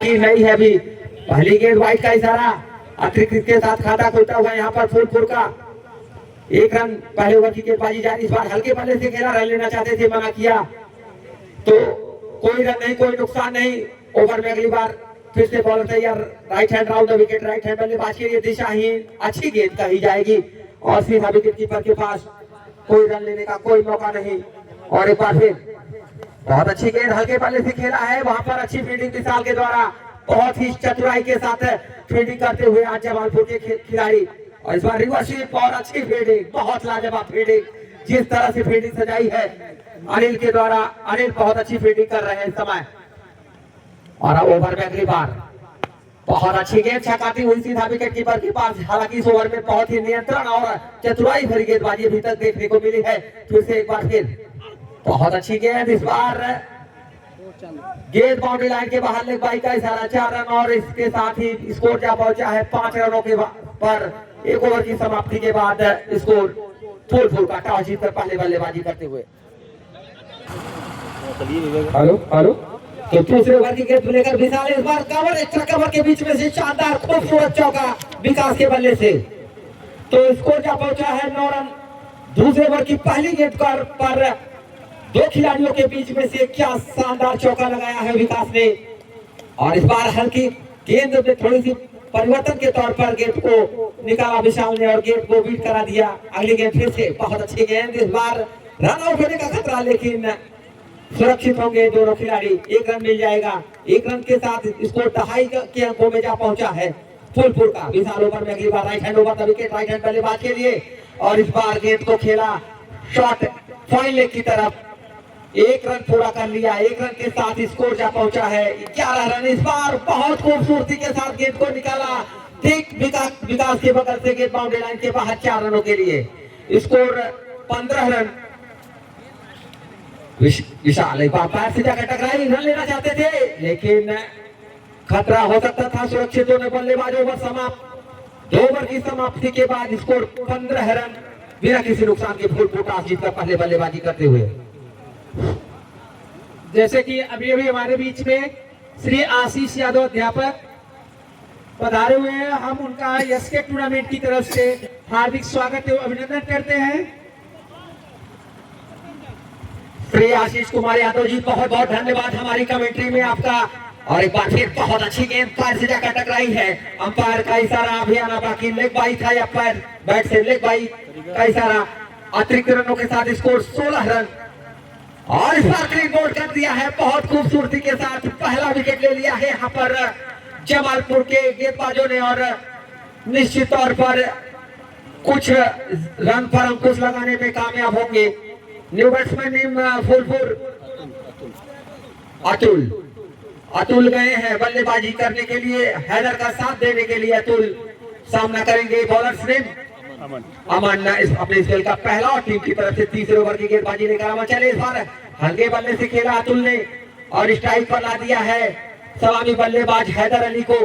नहीं है अभी। पहली गेंद वाइट का इशारा अतिरिक्त के साथ खाता खुलता हुआ यहाँ पर फूलपुर का 1 रन। पहले ओवर की गेंदबाजी जारी, इस बार हल्के बल्ले से खेला, रन लेना चाहते थे, मना किया तो कोई रन नहीं, कोई नुकसान नहीं। ओवर में अगली बार फिर से बॉलर तैयार, right hand round the wicket, right hand बल्लेबाज के लिए दिशाहीन अच्छी गेंद कही जाएगी और सीधा विकेट कीपर के पास कोई रन लेने का कोई मौका नहीं। और एक बार फिर बहुत अच्छी गेंद हल्के बल्ले से खेला है, वहां पर अच्छी फील्डिंग विशाल के द्वारा बहुत ही चतुराई के साथ फील्डिंग करते हुए आज जमालपुर के खिलाड़ी। और इस बार रिवर्स स्वीप और अच्छी फील्डिंग, बहुत लाजवाब फील्डिंग, जिस तरह से फील्डिंग सजाई है अनिल के द्वारा, अनिल बहुत अच्छी फील्डिंग कर रहे हैं इस समय। और ओवर में अगली बार बहुत अच्छी गेंद छकाती हुई सीधा विकेट कीपर के पास। हालांकि इस ओवर में बहुत ही नियंत्रण और चतुराई भरी गेंदबाजी अभी तक देखने को मिली है। फिर से एक बार फिर बहुत अच्छी गेंद, इस बार गेंद बाउंड्री लाइन के बाहर लेग बाई का इशारा, 4 रन और इसके साथ ही स्कोर जा पहुंचा है 5 रनों के पर। 1 ओवर की समाप्ति के बाद स्कोर फूलपुर का टॉस जीतकर पहले बल्लेबाजी करते हुए। हेलो हेलो, तो दूसरे ओवर की गेंद लेकर विशाल इस बार कवर, एक्स्ट्रा कवर के बीच में से शानदार खूबसूरत चौका विकास के बल्ले से, तो स्कोर जा पहुंचा है 9 रन। दूसरे ओवर की पहली गेंद पर 2 खिलाड़ियों के बीच में से क्या शानदार चौका लगाया है विकास ने। और इस बार हल्की गेंद में थोड़ी सी परिवर्तन के तौर पर गेंद को निकाला विशाल ने और गेंद को बीट करा दिया। अगली गेंद फिर से बहुत अच्छी गेंद, इस बार रन आउट होने का खतरा, लेकिन सुरक्षित होंगे दोनों खिलाड़ी, 1 रन मिल जाएगा। 1 रन के साथ स्कोर 2.5 के अंकों में जा पहुंचा है फूलपुर का। विशाल ओवर में अगली बार right hand over the wicket, right hand बल्लेबाज के लिए, और इस बार गेंद को खेला शॉट फाइन लेग की तरफ, 1 रन पूरा कर लिया। 1 रन के साथ स्कोर जा पहुंचा है 11 रन। इस बार बहुत खूबसूरती के साथ गेंद को निकाला, ठीक विकास के बगल से गेंद बाउंड्री लाइन के बाहर 4 रनों के लिए, स्कोर 15 रन। विशाल एक बार पैर से जाकर टकराई, रन लेना चाहते थे लेकिन खतरा हो सकता था, सुरक्षित होने बल्लेबाज। ओवर समाप्त, 2 ओवर की समाप्ति के बाद स्कोर 15 रन बिना किसी नुकसान के फूलपुर टॉस जीतकर पहले बल्लेबाजी करते हुए। जैसे कि अभी अभी हमारे बीच में श्री आशीष यादव अध्यापक पधारे हुए हैं, हम उनका एसके टूर्नामेंट की तरफ से हार्दिक स्वागत एवं अभिनंदन करते हैं। श्री आशीष कुमार यादव जी, बहुत बहुत धन्यवाद हमारी कमेंट्री में आपका। और एक बार फिर बहुत अच्छी गेंद पैर से जाकर टकराई है, अंपायर का इशारा अभी आना बाकी, लेग बाई था या पैर बैट से लेग बाई का इशारा। अतिरिक्त रनों के साथ स्कोर 16 रन और इस बार क्लीन बोल्ड कर दिया है, बहुत खूबसूरती के साथ पहला विकेट ले लिया है यहाँ पर जमालपुर के गेंदबाजों ने। और निश्चित तौर पर कुछ रन पर अंकुश लगाने में कामयाब होंगे new batsman team Phulpur. Atul गए हैं बल्लेबाजी करने के लिए, हैदर का साथ देने के लिए अतुल सामना करेंगे। बॉलर्स ने अमन अपने स्पेल का पहला और टीम की तरफ से तीसरे ओवर की गेंदबाजी लेकर अमन चले। इस बार हल्के बल्ले से खेला अतुल ने और स्ट्राइक पर ला दिया है सलामी बल्लेबाज हैदर अली को।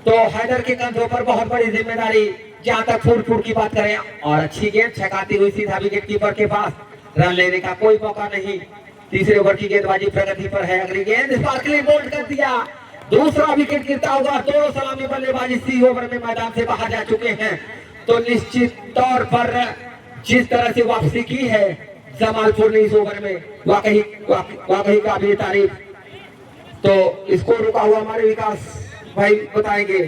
तो हैदर के कंधों पर बहुत बड़ी जिम्मेदारी जहां तक फूलपुर की बात करें। और अच्छी गेंद छकाती हुई सीधा विकेट कीपर के पास, रन लेने का कोई मौका नहीं। तीसरे ओवर की गेंदबाजी प्रगति पर है। अगली गेंद इस बार क्लीन बोल्ड कर दिया, दूसरा विकेट गिरता हुआ। दोनों सलामी बल्लेबाज इसी ओवर में मैदान से बाहर जा चुके हैं। तो निश्चित तौर पर जिस तरह से वापसी की है जमालपुर ने इस ओवर में, वाकई काबिल तारीफ। तो स्कोर रुका हुआ हमारे विकास भाई बताएंगे।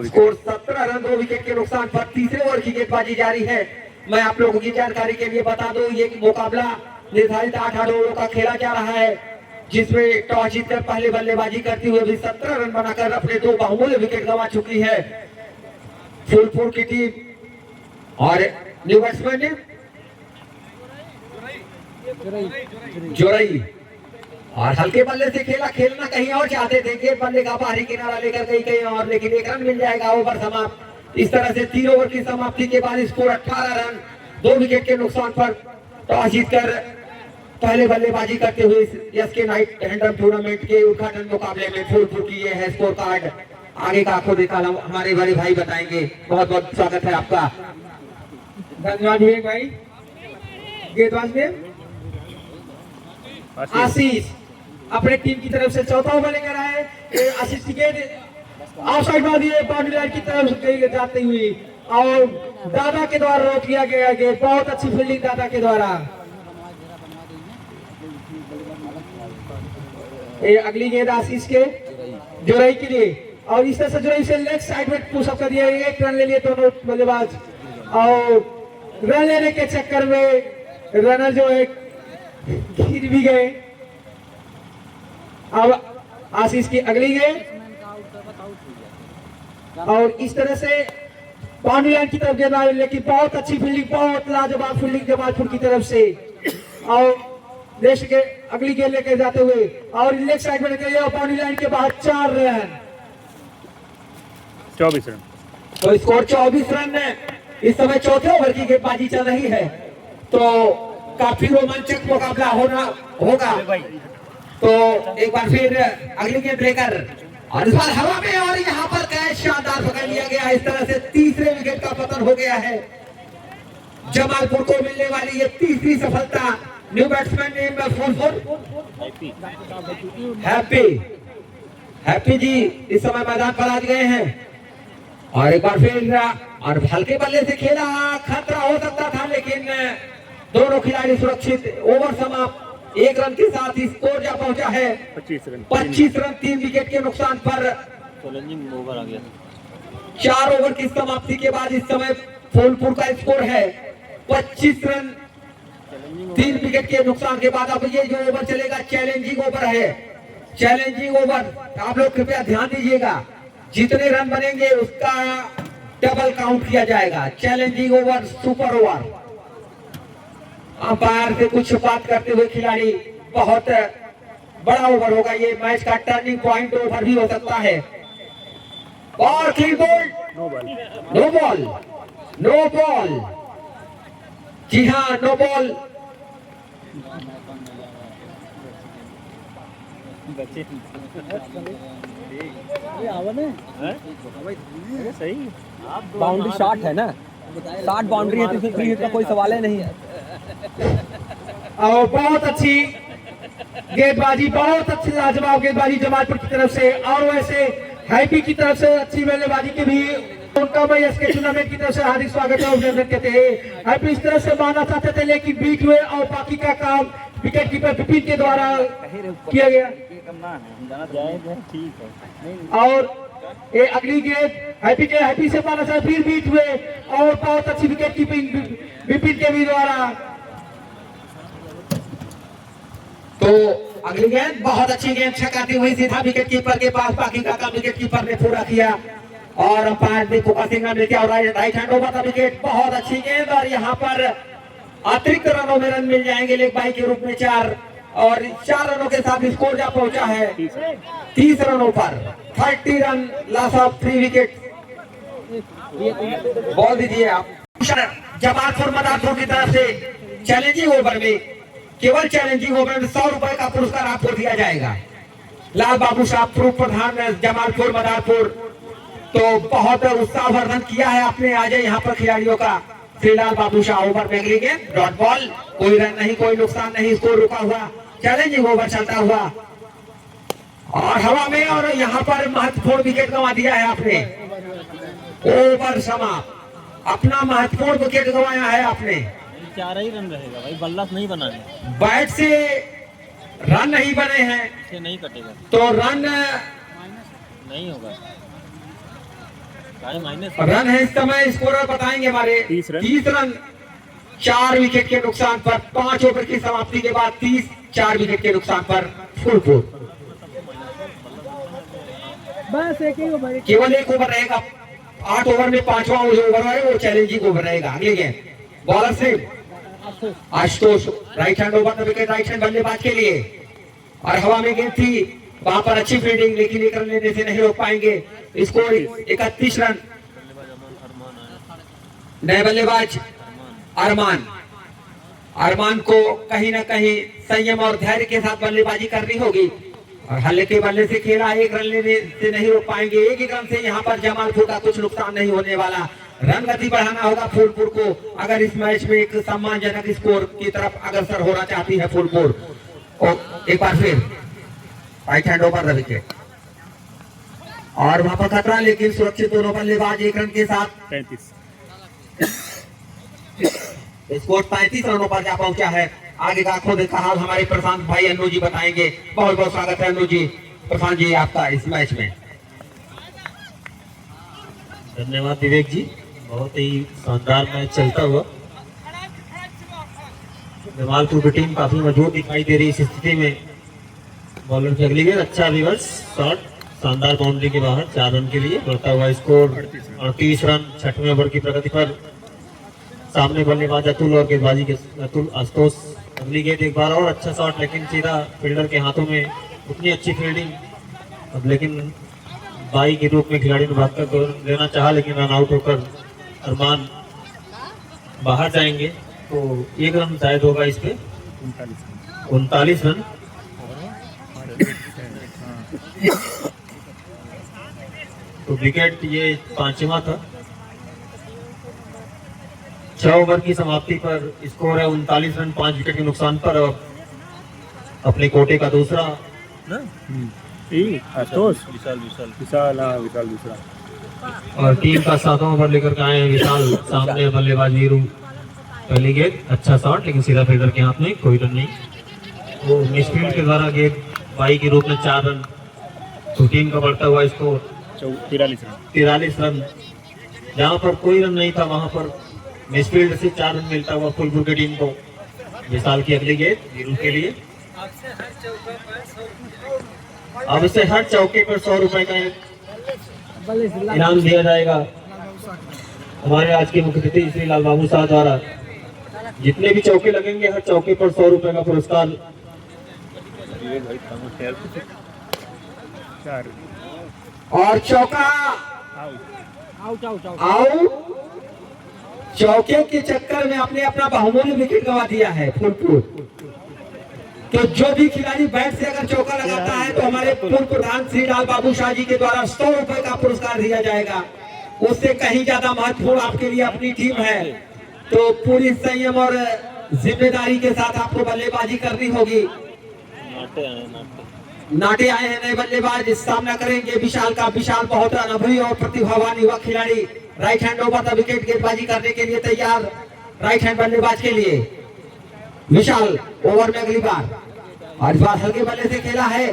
स्कोर 17 रन 2 विकेट के नुकसान पर तीसरे ओवर की गेंदबाजी जारी है। मैं आप लोगों की जानकारी के लिए बता दूं, ये मुकाबला निर्धारित 8 ओवरों का खेला जा रहा है, जिसमें टॉस जीतकर पहले बल्लेबाजी करती हुए भी 17 रन बनाकर अपने 2 बहुमूल्य विकेट गंवा चुकी है फूलपुर की टीम। और न्यू बैट्समैन ने जोरई और हल्के बल्ले से खेला, खेलना कहीं और चाहते थे, गेंद बल्ले का बाहरी किनारा लेकर गई कहीं और, लेकिन 1 रन मिल जाएगा। ओवर समाप्त। इस तरह से 3 ओवर की समाप्ति के बाद स्कोर 18 रन 2 विकेट के नुकसान पर टॉस जीतकर पहले बल्लेबाजी करते हुए एसके नाइट हैंडल टूर्नामेंट के उद्घाटन मुकाबले में फूलपुर की ये है स्कोर कार्ड। आगे का खुद हमारे बड़े भाई बताएंगे। बहुत बहुत स्वागत है आपका। धन्यवाद विवेक भाई। गेंदबाज में आशीष अपने टीम की तरफ से चौथा ओवर लेकर आए। आशीष विकेट आउटसाइड मार दिए बाउंड्री लाइन की तरफ जाती हुई और दादा के द्वारा रोक लिया गया गेट। बहुत अच्छी फील्डिंग दादा के द्वारा। ये अगली गेंद आशीष के जोरई के लिए और इस तरह से जोरई से लेग साइड में पुशअप कर दिया। एक रन ले लिए दोनों बल्लेबाज और रन लेने के चक्कर में रनर जो है गिर भी गए। अब आशीष की अगली गेंद और इस तरह से बाउंड्री लाइन की तरफ गेंद आई, लेकिन बहुत अच्छी फील्डिंग, बहुत लाजवाब फील्डिंग जमालपुर की तरफ से और देश के अगली गेंद लेके जाते हुए और लेग साइड में लेके गए बाउंड्री लाइन के बाहर 4 रन 24 रन। तो स्कोर 24 रन है। इस समय चौथे ओवर की गेंदबाजी चल रही है तो काफी रोमांचक मुकाबला होगा। तो एक बार फिर अगली गेंद लेकर और इस बार हवा में और यहाँ पर कैच शानदार पकड़ लिया गया। इस तरह से तीसरे विकेट का पतन हो गया है। जमालपुर को मिलने वाली ये तीसरी सफलता। न्यू बैट्समैन नेम हैप्पी जी इस समय मैदान पर आ गए हैं और एक बार फिर और हल्के बल्ले से खेला, खतरा हो सकता था लेकिन दोनों खिलाड़ी सुरक्षित। ओवर समाप्त 1 रन के साथ स्कोर जा पहुंचा है 25 रन 3 विकेट के नुकसान पर। चैलेंजिंग ओवर आ गया। 4 ओवर की समाप्ति के बाद इस समय फूलपुर का स्कोर है 25 रन 3 विकेट के नुकसान के बाद। अब ये जो ओवर चलेगा चैलेंजिंग ओवर है। चैलेंजिंग ओवर आप लोग कृपया ध्यान दीजिएगा, जितने रन बनेंगे उसका डबल काउंट किया जाएगा। Challenging over super over. Umpire से कुछ बात करते हुए खिलाड़ी, बहुत बड़ा ओवर होगा ये, मैच का टर्निंग पॉइंट ओवर भी हो सकता है। और क्लीन बोल्ड, नो बॉल। जी हाँ, नो बॉल। सही बाउंड्री शॉट है ना, शॉट बाउंड्री है तो इसमें फ्री हिट का कोई सवाल ही नहीं है। और बहुत अच्छी गेंदबाजी, बहुत अच्छी लाजवाब गेंदबाजी जमालपुर की तरफ से और वैसे हैप्पी की तरफ से अच्छी बल्लेबाजी के भी उनका मैं एसके टूर्नामेंट की तरफ से हार्दिक स्वागत है, अभिनंदन कहते हैं। हैप्पी इस तरह से मानना चाहते थे लेकिन बीट हुए और बाकी का काम विकेट कीपर विपिन के द्वारा किया गया। और ये अगली गेंद हैप्पी से माना चाहे फिर बीट हुए और बहुत अच्छी विकेट कीपिंग विपिन के भी द्वारा। तो अगली गेंद बहुत अच्छी गेंद छकाती हुई सीधा विकेट कीपर के पास, बाकी का काम विकेट कीपर ने पूरा किया और अंपायर ने फोकसिंग में किया और राइट हैंड ओवर दा विकेट। बहुत अच्छी गेंद और यहाँ पर अतिरिक्त रनों में रन मिल जाएंगे लेग बाई के रूप में 4 और 4 रनों के साथ स्कोर जा पहुंचा है 30 रनों पर। 30 run loss of 3 wicket. Ball दीजिए आप। जमालपुर मदारपुर की तरफ से चैलेंजिंग ओवर में, केवल चैलेंजिंग ओवर में 100 रुपए का पुरस्कार आपको दिया जाएगा। लाल बाबू साहब पूर्व प्रधान जमालपुर मदारपुर, तो बहुत उत्साहवर्धन किया है आपने। आज यहाँ पर खिलाड़ियों का श्रीलाल बाबू शाह ओवर में अगली गेंद डॉट बॉल, कोई रन नहीं, कोई नुकसान नहीं, स्कोर रुका हुआ। चैलेंजिंग ओवर चलता हुआ और हवा में और यहाँ पर महत्वपूर्ण विकेट गंवा दिया है आपने। ओवर समाप्त, अपना महत्वपूर्ण विकेट गंवाया है आपने। 4 ही रन रहेगा भाई, बल्ला नहीं बना है, बैट से रन नहीं बने हैं से नहीं कटेगा तो रन नहीं होगा। रन है इस समय, स्कोरर बताएंगे हमारे। 30 रन 4 विकेट के नुकसान पर। 5 ओवर की समाप्ति के बाद 4 विकेट के नुकसान पर फुलपुर। बस एक ही ओवर, केवल एक ओवर रहेगा। 8 ओवर में 5वां ओवर है वो चैलेंजिंग ओवर रहेगा। अगले गेंद बॉलर से Ashutosh, right hand over the wicket, right hand बल्लेबाज के लिए और हवा में गेंद थी वहां पर अच्छी फील्डिंग लेकिन एक रन लेने से नहीं रोक पाएंगे। Score 31 run. नए बल्लेबाज अरमान को कहीं ना कहीं संयम और धैर्य के साथ बल्लेबाजी करनी होगी और हल्के बल्ले से खेला, एक रन लेने से नहीं रोक पाएंगे। एक रन से यहाँ पर जमालपुर का कुछ नुकसान नहीं होने वाला। रन गति बढ़ाना होगा फूलपुर को अगर इस मैच में एक सम्मानजनक स्कोर की तरफ अग्रसर होना चाहती है फूलपुर। और एक बार फिर right hand over the wicket और वहां पर खतरा, लेकिन सुरक्षित दोनों बल्लेबाज 1 रन के साथ 35। स्कोर 35 रनों पर जा पहुंचा है। आगे का आंखों देखा हाल हमारे प्रशांत भाई अन्नू जी बताएंगे। बहुत बहुत स्वागत है अन्नू जी, प्रशांत जी आपका इस मैच में। धन्यवाद विवेक जी, बहुत ही शानदार मैच चलता हुआ। जमालपुर की टीम काफी मजबूत दिखाई दे रही है इस स्थिति में। बॉलर की अगली गेंद, अच्छा रिवर्स शॉट, शानदार बाउंड्री के बाहर 4 रन के लिए। बढ़ता हुआ स्कोर 38 रन 6वें ओवर की प्रगति पर। सामने बल्लेबाज अतुल और गेंदबाजी के अतुल आशुतोष। अगली गेंद एक बार और अच्छा शॉट, लेकिन सीधा फील्डर के हाथों में। उतनी अच्छी फील्डिंग, अब लेकिन बाई के रूप में खिलाड़ी ने भागकर लेना चाहा, लेकिन रन आउट होकर अरमान बाहर जाएंगे। तो 1 रन शायद होगा इस पे। 39 रन। तो विकेट ये 5वां था। 6 ओवर की समाप्ति पर स्कोर है 39 रन 5 विकेट के नुकसान पर। अब अपने कोटे का दूसरा विशाल दूसरा। और टीम का 7वां ओवर लेकर के आए हैं विशाल। सामने बल्लेबाज नीरू। पहली गेंद अच्छा शॉट, लेकिन सीधा फील्डर के हाथ में, कोई रन नहीं। वो मिसफील्ड के द्वारा गेंद बाई के रूप में 4 रन। तो टीम का बढ़ता हुआ स्कोर 43 रन। जहां पर कोई रन नहीं था वहां पर मिसफील्ड से 4 रन मिलता हुआ फुलपुर की टीम को। विशाल की अगली गेंद नीरू के लिए। अब इसे हर चौके पर 100 रुपए का इनाम दिया जाएगा हमारे आज के मुख्य अतिथि श्री लाल बाबू शाह द्वारा। जितने भी चौके लगेंगे हर चौके पर 100 रुपए का पुरस्कार। और चौका आउट आउट आउट। आउट। चौके के चक्कर में आपने अपना बहुमूल्य विकेट गंवा दिया है फुलपुर। तो जो भी खिलाड़ी बैट से अगर चौका लगाता है तो हमारे पूर्व प्रधान श्री लाल बाबू शाह जी के द्वारा 100 रुपए का पुरस्कार दिया जाएगा। उससे कहीं ज्यादा महत्वपूर्ण आपके लिए अपनी टीम है। तो पूरी संयम और जिम्मेदारी के साथ आपको बल्लेबाजी करनी होगी। नाटे आए हैं नए बल्लेबाज, सामना करेंगे विशाल का। विशाल बहुत अनुभवी और प्रतिभावान युवा खिलाड़ी। Right hand over the wicket गेंदबाजी करने के लिए तैयार राइट हैंड बल्लेबाज के लिए विशाल। ओवर में अगली बार, और इस बार हल्के बल्ले से खेला है।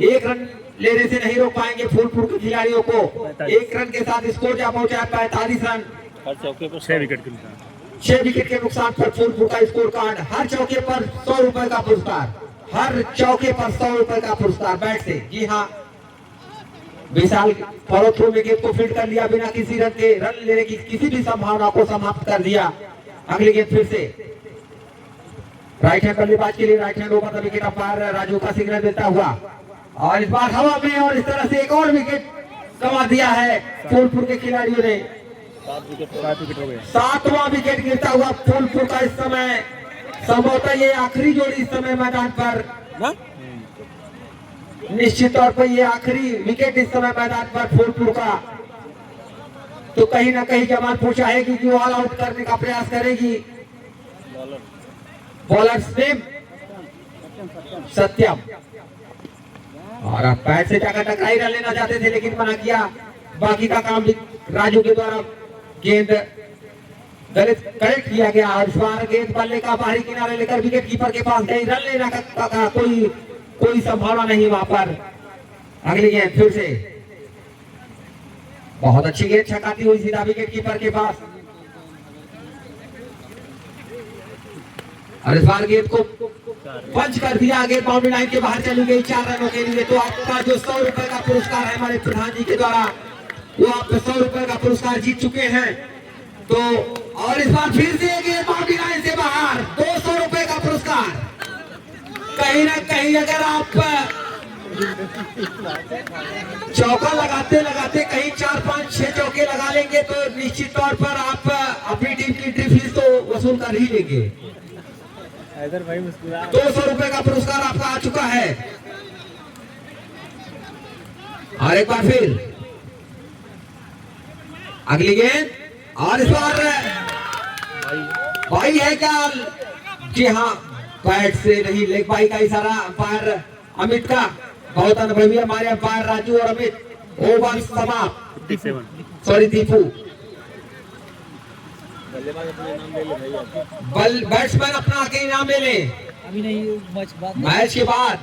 1 रन लेने से नहीं रोक पाएंगे फूलपुर के खिलाड़ियों को। 1 रन के साथ स्कोर जा पहुंचा 45 रन। हर चौके पर 6 विकेट 6 विकेट के नुकसान पर फूलपुर का स्कोर कार्ड। हर चौके पर 100 रुपए का पुरस्कार। हर चौके पर 100 रुपए का पुरस्कार बैट से। जी हाँ, विशाल फॉलो थ्रू में गेंद को फील्ड कर लिया बिना किसी रन के। रन लेने की किसी भी संभावना को समाप्त कर दिया। अगली गेंद फिर से राइट हैंड बल्लेबाज के लिए। Right hand over the wicket umpire Raju का सिग्नल देता हुआ, और इस बार हवा में, और इस तरह से एक और विकेट गंवा दिया है फूलपुर के खिलाड़ियों ने। 7 विकेट हो गए। 7वां विकेट गिरता हुआ फूलपुर का इस समय। संभवतः ये आखिरी जोड़ी इस समय मैदान पर। निश्चित तौर पर ये आखिरी विकेट इस समय मैदान पर फूलपुर का। तो कहीं ना कहीं जमालपुर चाहेगी कि ऑल आउट करने का प्रयास करेगी। बॉलर्स नेम सत्यम, और अब पैर से जाकर टकराई रन लेना चाहते थे लेकिन मना किया। बाकी का काम राजू के द्वारा गेंद गलत करेक्ट किया गया। और इस बार गेंद बल्ले का बाहरी किनारे लेकर विकेट कीपर के पास गई। रन लेना का कोई संभावना नहीं वहां पर। अगली गेंद फिर से बहुत अच्छी गेंद छकाती हुई सीधा विकेट कीपर के पास। और इस बार गेंद को पंच कर दिया। गेंद बाउंड्री लाइन के बाहर चली गई 4 रनों के लिए। तो आपका जो 100 रुपए का पुरस्कार है हमारे प्रधान जी के द्वारा, वो आप 100 रुपए का पुरस्कार जीत चुके हैं। तो और इस बार फिर से गेंद बाउंड्री लाइन से बाहर 200 रुपए का पुरस्कार। कहीं ना कहीं अगर आप चौका लगाते लगाते कहीं 4, 5, 6 चौके लगा लेंगे तो निश्चित तौर पर आप अपनी टीम की एंट्री फीस तो वसूल कर ही लेंगे। 200 रुपए का पुरस्कार आपका आ चुका है। और एक बार फिर अगली गेंद, और इस बार भाई है क्या? जी हाँ, बैट से नहीं, लेग बाई का इशारा अंपायर अमित का। बहुत अनुभवी हमारे अंपायर राजू और अमित। ओवर समाप्त। 57 सॉरी दीपू। बैट्समैन अपना आके इनाम ले ले अभी नहीं मैच बाद मैच के बाद।